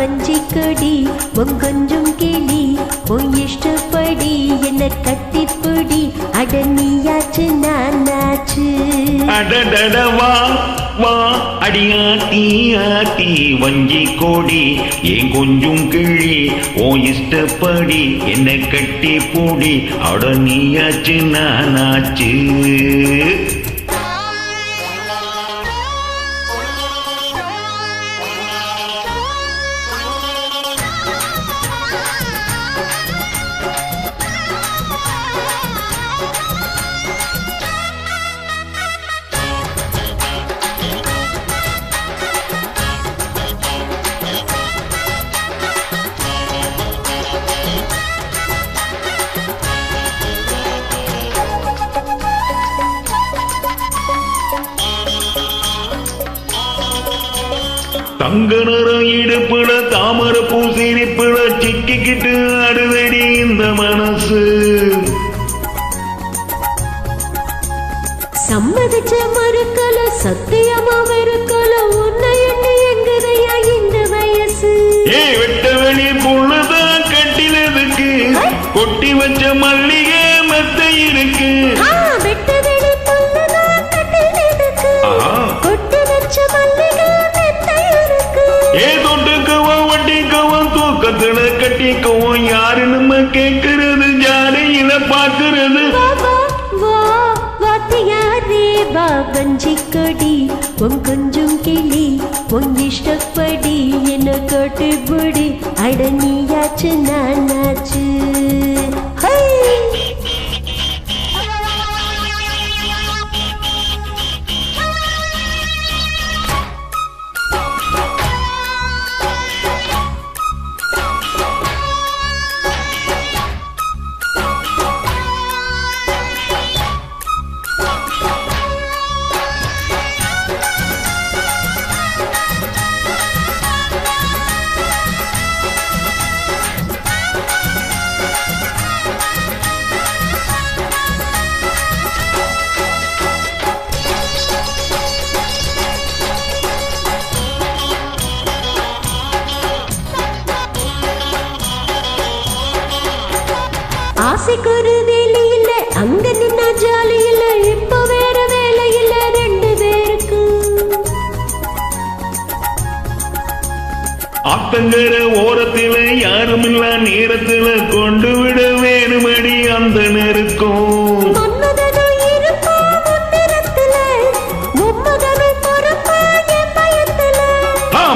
வஞ்சி கொடி கொஞ்சம் கிளி உன் இஷ்டப்படி என்ன கட்டிப்புடி அட நீயாச்சு நானாச்சு அடடடவா வா அடியாட்டி ஆட்டி வஞ்சி கோடி ஏன் கொஞ்சம் கிளி ஓ இஷ்டப்படி என்ன கட்டி பூடி அட நீயாச்சு நானாச்சு தங்க நிறம் இடுப்புல தாமரை பூசிரிப்புல சிக்கிக்கிட்டு அடுவடி இந்த மனசு சம்மதிச்ச மறுக்கல சத்தியமா வெறுக்கல உன்னை எண்ணி எங்குதையா இந்த வயசு வெட்ட வெளி புள்ளதான் கட்டினதுக்கு கொட்டி வச்ச மல்லிகை மெத்த இருக்கு வெட்ட வெளி புள்ளதான் கட்டினதுக்கு கொட்டி வச்ச மல்லிகை மெத்த இருக்கு தொட்டுக்கவும் வட்டிக்கவும் தூக்கத்துல கட்டிக்கவும் யாரு நம்ம கேட்கிறது ஜாலையில பாக்குறது வஞ்சி கொடி கொஞ்சம் கிளி உன் இஷ்டப்படி என்ன கட்டுப்படி அட நீயாச்சு நானாச்சு ஆசைக்கு ஒரு வேலை இல்ல அங்க நின்னா ஜாலி இல்ல இப்ப வேற வேலை இல்ல ரெண்டு பேருக்கு ஆத்தங்கர ஓரத்தில யாரும் இல்ல நேரத்துல கொண்டு விட வேணுமடி அந்த நெருக்கம்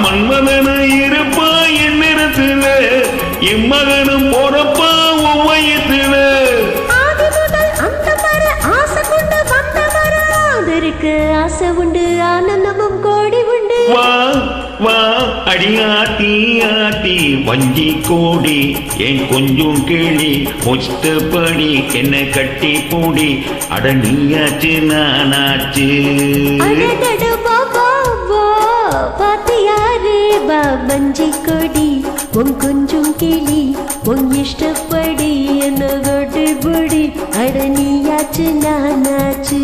மன்மதனு இருப்பா என் நேரத்துல இம்மகனும் பொறப்பா உமையத்துல ஆசை உண்டு ஆனந்தமும் கோடி உண்டு வா வா அடியாட்டி ஆட்டி வஞ்சி கோடி என் கொஞ்சம் கேளி முஷ்டப்படி என்ன கட்டி பூடி அட நீயாச்சு நானாச்சு வஞ்சி கொடி கொஞ்சம் கிளி உன் இஷ்டப்படி என்ன கட்டுப்படி அட நீயாச்சு நானாச்சு